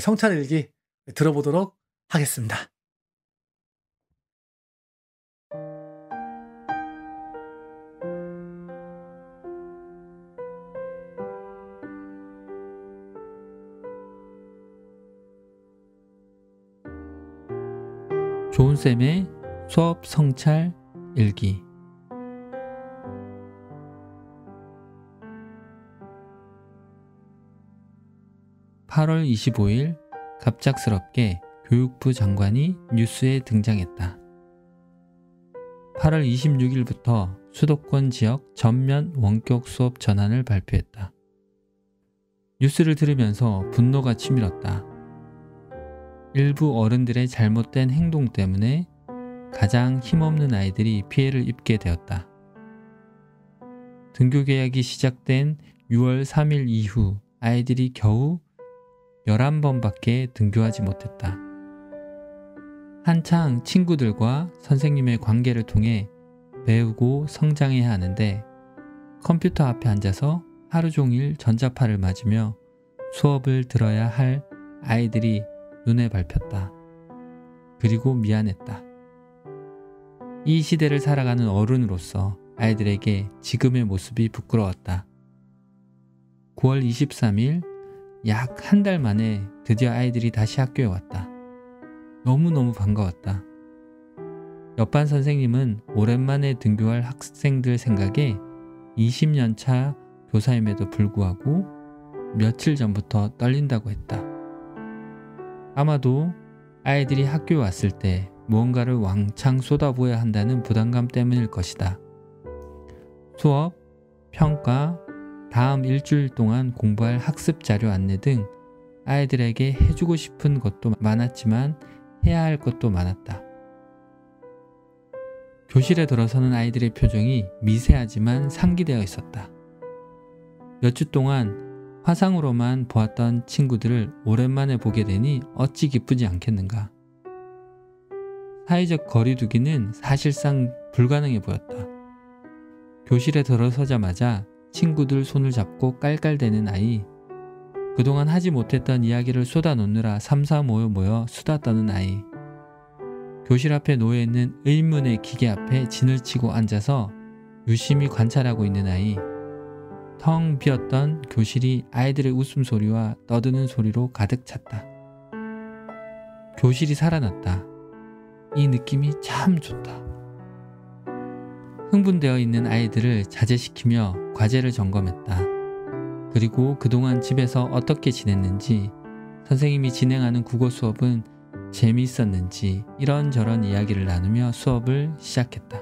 성찰일기 들어보도록 하겠습니다. 좋은쌤의 수업 성찰 일기. (8월 25일) 갑작스럽게 교육부 장관이 뉴스에 등장했다. 8월 26일부터 수도권 지역 전면 원격 수업 전환을 발표했다. 뉴스를 들으면서 분노가 치밀었다. 일부 어른들의 잘못된 행동 때문에 가장 힘없는 아이들이 피해를 입게 되었다. 등교 개학이 시작된 6월 3일 이후 아이들이 겨우 11번밖에 등교하지 못했다. 한창 친구들과 선생님의 관계를 통해 배우고 성장해야 하는데 컴퓨터 앞에 앉아서 하루 종일 전자파를 맞으며 수업을 들어야 할 아이들이 눈에 밟혔다. 그리고 미안했다. 이 시대를 살아가는 어른으로서 아이들에게 지금의 모습이 부끄러웠다. 9월 23일 약 한 달 만에 드디어 아이들이 다시 학교에 왔다. 너무너무 반가웠다. 옆반 선생님은 오랜만에 등교할 학생들 생각에 20년 차 교사임에도 불구하고 며칠 전부터 떨린다고 했다. 아마도 아이들이 학교에 왔을 때 무언가를 왕창 쏟아부어야 한다는 부담감 때문일 것이다. 수업, 평가, 다음 일주일 동안 공부할 학습 자료 안내 등 아이들에게 해주고 싶은 것도 많았지만 해야 할 것도 많았다. 교실에 들어서는 아이들의 표정이 미세하지만 상기되어 있었다. 몇 주 동안 화상으로만 보았던 친구들을 오랜만에 보게 되니 어찌 기쁘지 않겠는가. 사회적 거리두기는 사실상 불가능해 보였다. 교실에 들어서자마자 친구들 손을 잡고 깔깔대는 아이, 그동안 하지 못했던 이야기를 쏟아놓느라 삼삼오오 모여 수다 떠는 아이. 교실 앞에 놓여있는 의문의 기계 앞에 진을 치고 앉아서 유심히 관찰하고 있는 아이. 텅 비었던 교실이 아이들의 웃음소리와 떠드는 소리로 가득 찼다. 교실이 살아났다. 이 느낌이 참 좋다. 흥분되어 있는 아이들을 자제시키며 과제를 점검했다. 그리고 그동안 집에서 어떻게 지냈는지, 선생님이 진행하는 국어 수업은 재미있었는지 이런저런 이야기를 나누며 수업을 시작했다.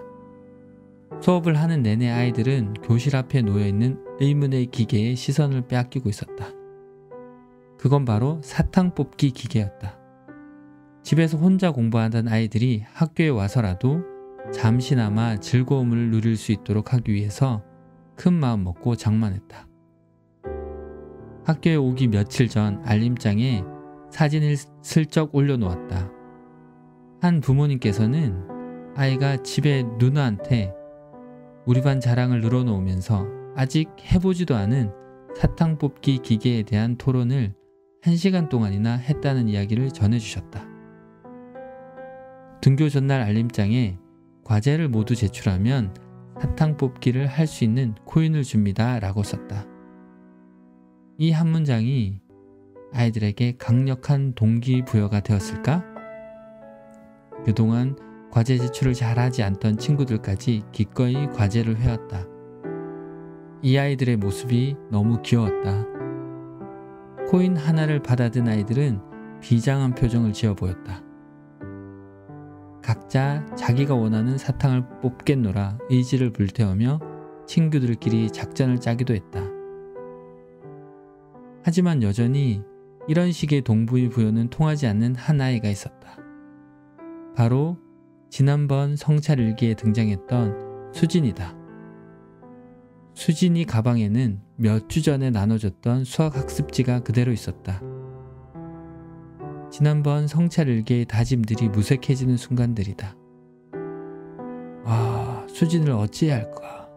수업을 하는 내내 아이들은 교실 앞에 놓여있는 의문의 기계에 시선을 빼앗기고 있었다. 그건 바로 사탕 뽑기 기계였다. 집에서 혼자 공부하던 아이들이 학교에 와서라도 잠시나마 즐거움을 누릴 수 있도록 하기 위해서 큰 마음 먹고 장만했다. 학교에 오기 며칠 전 알림장에 사진을 슬쩍 올려놓았다. 한 부모님께서는 아이가 집에 누나한테 우리 반 자랑을 늘어놓으면서 아직 해보지도 않은 사탕 뽑기 기계에 대한 토론을 1시간 동안이나 했다는 이야기를 전해주셨다. 등교 전날 알림장에 과제를 모두 제출하면 사탕 뽑기를 할 수 있는 코인을 줍니다 라고 썼다. 이 한 문장이 아이들에게 강력한 동기부여가 되었을까? 그동안 과제 제출을 잘하지 않던 친구들까지 기꺼이 과제를 해왔다. 이 아이들의 모습이 너무 귀여웠다. 코인 하나를 받아든 아이들은 비장한 표정을 지어 보였다. 각자 자기가 원하는 사탕을 뽑겠노라 의지를 불태우며 친구들끼리 작전을 짜기도 했다. 하지만 여전히 이런 식의 동기부여는 통하지 않는 한 아이가 있었다. 바로 지난번 성찰일기에 등장했던 수진이다. 수진이 가방에는 몇 주 전에 나눠줬던 수학학습지가 그대로 있었다. 지난번 성찰일기의 다짐들이 무색해지는 순간들이다. 수진을 어찌해야 할까?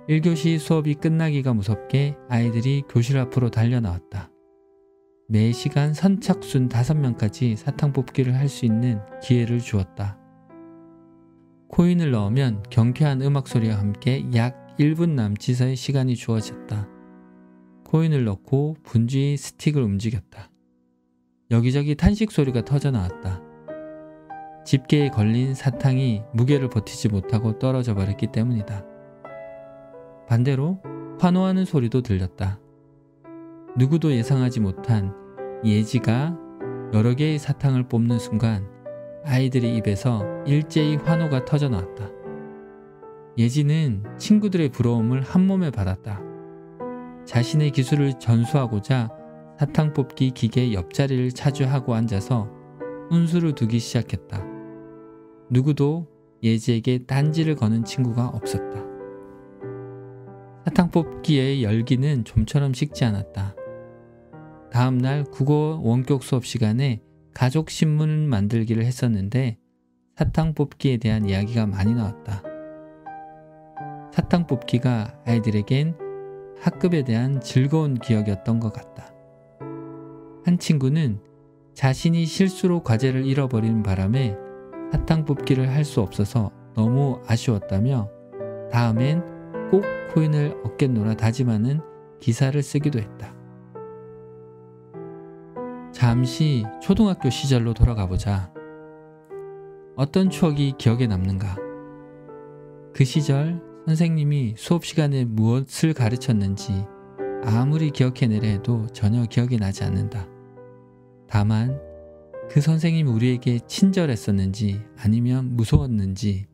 1교시 수업이 끝나기가 무섭게 아이들이 교실 앞으로 달려나왔다. 매 시간 선착순 5명까지 사탕 뽑기를 할 수 있는 기회를 주었다. 코인을 넣으면 경쾌한 음악 소리와 함께 약 1분 남짓의 시간이 주어졌다. 코인을 넣고 분주히 스틱을 움직였다. 여기저기 탄식 소리가 터져 나왔다. 집게에 걸린 사탕이 무게를 버티지 못하고 떨어져 버렸기 때문이다. 반대로 환호하는 소리도 들렸다. 누구도 예상하지 못한 예지가 여러 개의 사탕을 뽑는 순간 아이들의 입에서 일제히 환호가 터져 나왔다. 예지는 친구들의 부러움을 한몸에 받았다. 자신의 기술을 전수하고자 사탕 뽑기 기계 옆자리를 차지하고 앉아서 훈수를 두기 시작했다. 누구도 예지에게 딴지를 거는 친구가 없었다. 사탕 뽑기의 열기는 좀처럼 식지 않았다. 다음날 국어 원격 수업 시간에 가족 신문 만들기를 했었는데 사탕 뽑기에 대한 이야기가 많이 나왔다. 사탕 뽑기가 아이들에겐 학급에 대한 즐거운 기억이었던 것 같다. 한 친구는 자신이 실수로 과제를 잃어버리는 바람에 사탕 뽑기를 할 수 없어서 너무 아쉬웠다며 다음엔 꼭 코인을 얻겠노라 다짐하는 기사를 쓰기도 했다. 잠시 초등학교 시절로 돌아가보자. 어떤 추억이 기억에 남는가? 그 시절 선생님이 수업 시간에 무엇을 가르쳤는지 아무리 기억해내려 해도 전혀 기억이 나지 않는다. 다만 그 선생님이 우리에게 친절했었는지 아니면 무서웠는지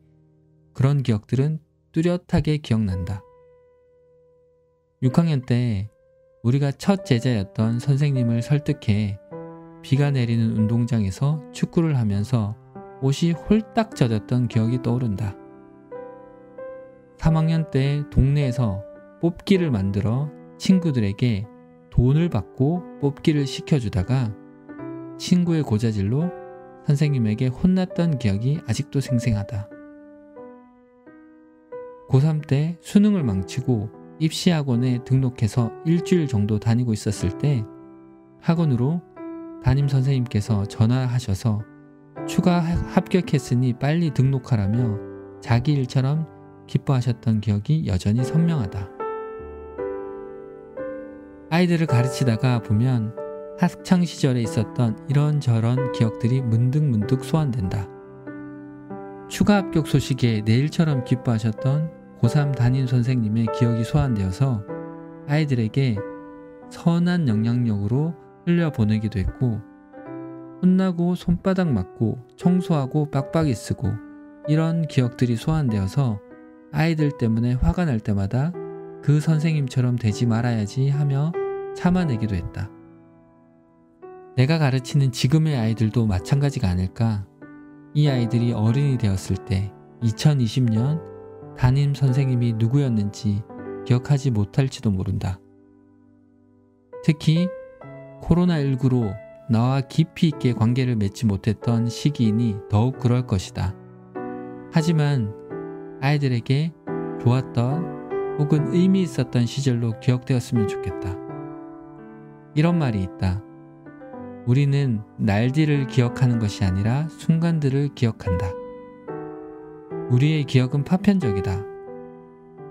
그런 기억들은 뚜렷하게 기억난다. 6학년 때 우리가 첫 제자였던 선생님을 설득해 비가 내리는 운동장에서 축구를 하면서 옷이 홀딱 젖었던 기억이 떠오른다. 3학년 때 동네에서 뽑기를 만들어 친구들에게 돈을 받고 뽑기를 시켜주다가 친구의 고자질로 선생님에게 혼났던 기억이 아직도 생생하다. 고3 때 수능을 망치고 입시학원에 등록해서 일주일 정도 다니고 있었을 때 학원으로 담임 선생님께서 전화하셔서 추가 합격했으니 빨리 등록하라며 자기 일처럼 기뻐하셨던 기억이 여전히 선명하다. 아이들을 가르치다가 보면 학창시절에 있었던 이런저런 기억들이 문득문득 소환된다. 추가 합격 소식에 내일처럼 기뻐하셨던 고3 담임 선생님의 기억이 소환되어서 아이들에게 선한 영향력으로 흘려보내기도 했고, 혼나고 손바닥 맞고 청소하고 빡빡이 쓰고 이런 기억들이 소환되어서 아이들 때문에 화가 날 때마다 그 선생님처럼 되지 말아야지 하며 참아내기도 했다. 내가 가르치는 지금의 아이들도 마찬가지가 아닐까. 이 아이들이 어른이 되었을 때 2020년 담임 선생님이 누구였는지 기억하지 못할지도 모른다. 특히 코로나19로 나와 깊이 있게 관계를 맺지 못했던 시기이니 더욱 그럴 것이다. 하지만 아이들에게 좋았던 혹은 의미 있었던 시절로 기억되었으면 좋겠다. 이런 말이 있다. 우리는 날들을 기억하는 것이 아니라 순간들을 기억한다. 우리의 기억은 파편적이다.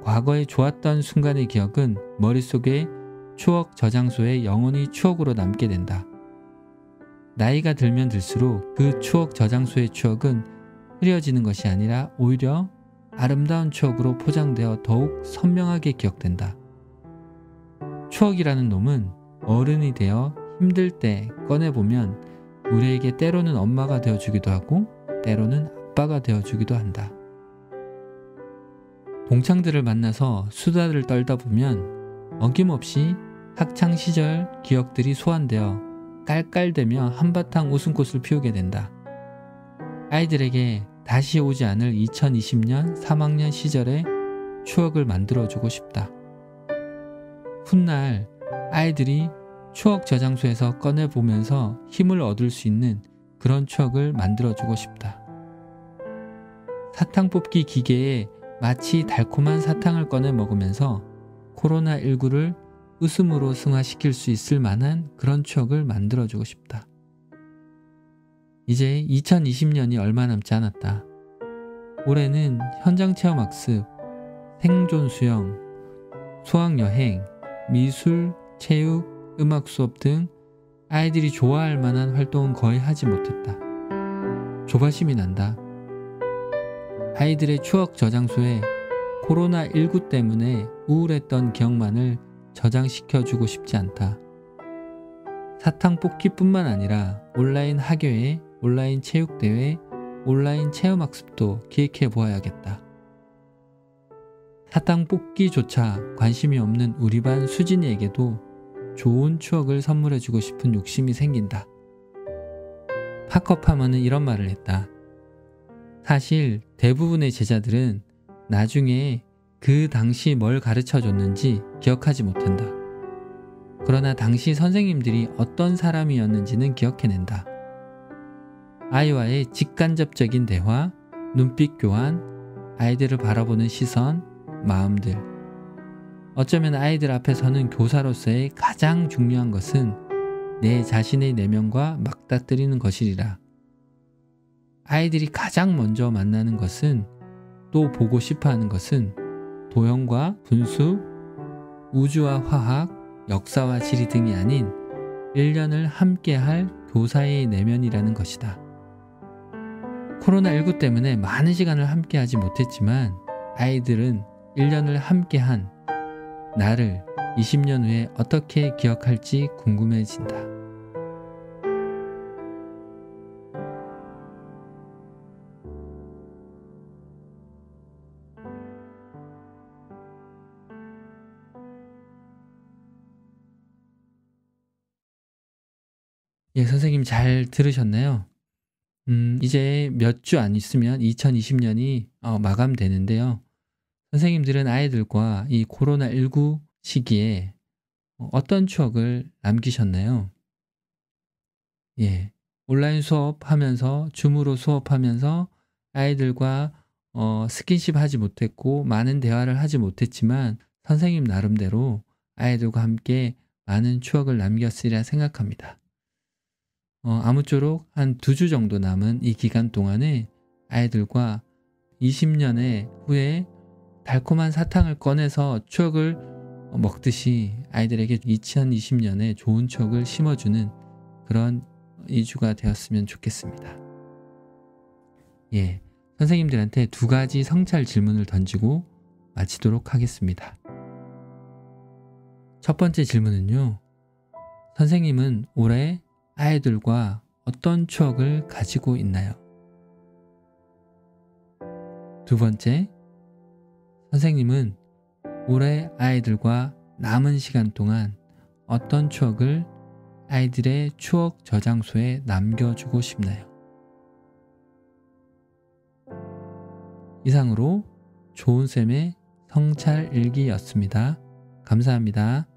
과거에 좋았던 순간의 기억은 머릿속에 추억 저장소에 영원히 추억으로 남게 된다. 나이가 들면 들수록 그 추억 저장소의 추억은 흐려지는 것이 아니라 오히려 아름다운 추억으로 포장되어 더욱 선명하게 기억된다. 추억이라는 놈은 어른이 되어 힘들 때 꺼내보면 우리에게 때로는 엄마가 되어주기도 하고 때로는 아빠가 되어주기도 한다. 동창들을 만나서 수다를 떨다 보면 어김없이 학창시절 기억들이 소환되어 깔깔대며 한바탕 웃음꽃을 피우게 된다. 아이들에게 다시 오지 않을 2020년 3학년 시절의 추억을 만들어주고 싶다. 훗날 아이들이 추억 저장소에서 꺼내보면서 힘을 얻을 수 있는 그런 추억을 만들어주고 싶다. 사탕 뽑기 기계에 마치 달콤한 사탕을 꺼내 먹으면서 코로나19를 웃음으로 승화시킬 수 있을 만한 그런 추억을 만들어주고 싶다. 이제 2020년이 얼마 남지 않았다. 올해는 현장체험학습, 생존수영, 수학여행, 미술, 체육, 음악 수업 등 아이들이 좋아할 만한 활동은 거의 하지 못했다. 조바심이 난다. 아이들의 추억 저장소에 코로나19 때문에 우울했던 기억만을 저장시켜주고 싶지 않다. 사탕 뽑기뿐만 아니라 온라인 학예회, 온라인 체육대회, 온라인 체험학습도 기획해 보아야겠다. 사탕 뽑기조차 관심이 없는 우리 반 수진이에게도 좋은 추억을 선물해주고 싶은 욕심이 생긴다. 파커파머는 이런 말을 했다. 사실 대부분의 제자들은 나중에 그 당시 뭘 가르쳐줬는지 기억하지 못한다. 그러나 당시 선생님들이 어떤 사람이었는지는 기억해낸다. 아이와의 직간접적인 대화, 눈빛 교환, 아이들을 바라보는 시선, 마음들. 어쩌면 아이들 앞에 서는 교사로서의 가장 중요한 것은 내 자신의 내면과 맞닥뜨리는 것이리라. 아이들이 가장 먼저 만나는 것은, 또 보고 싶어하는 것은 도형과 분수, 우주와 화학, 역사와 지리 등이 아닌 1년을 함께할 교사의 내면이라는 것이다. 코로나19 때문에 많은 시간을 함께하지 못했지만 아이들은 1년을 함께한 나를 20년 후에 어떻게 기억할지 궁금해진다. 예, 선생님 잘 들으셨나요? 이제 몇 주 안 있으면 2020년이 마감되는데요. 선생님들은 아이들과 이 코로나19 시기에 어떤 추억을 남기셨나요? 예, 온라인 수업하면서, 줌으로 수업하면서 아이들과 스킨십 하지 못했고 많은 대화를 하지 못했지만 선생님 나름대로 아이들과 함께 많은 추억을 남겼으리라 생각합니다. 아무쪼록 한 2주 정도 남은 이 기간 동안에 아이들과 20년의 후에 달콤한 사탕을 꺼내서 추억을 먹듯이 아이들에게 2020년에 좋은 추억을 심어주는 그런 2주가 되었으면 좋겠습니다. 예, 선생님들한테 2가지 성찰 질문을 던지고 마치도록 하겠습니다. 첫 번째 질문은요. 선생님은 올해 아이들과 어떤 추억을 가지고 있나요? 두 번째, 선생님은 올해 아이들과 남은 시간 동안 어떤 추억을 아이들의 추억 저장소에 남겨주고 싶나요? 이상으로 좋은쌤의 성찰 일기였습니다. 감사합니다.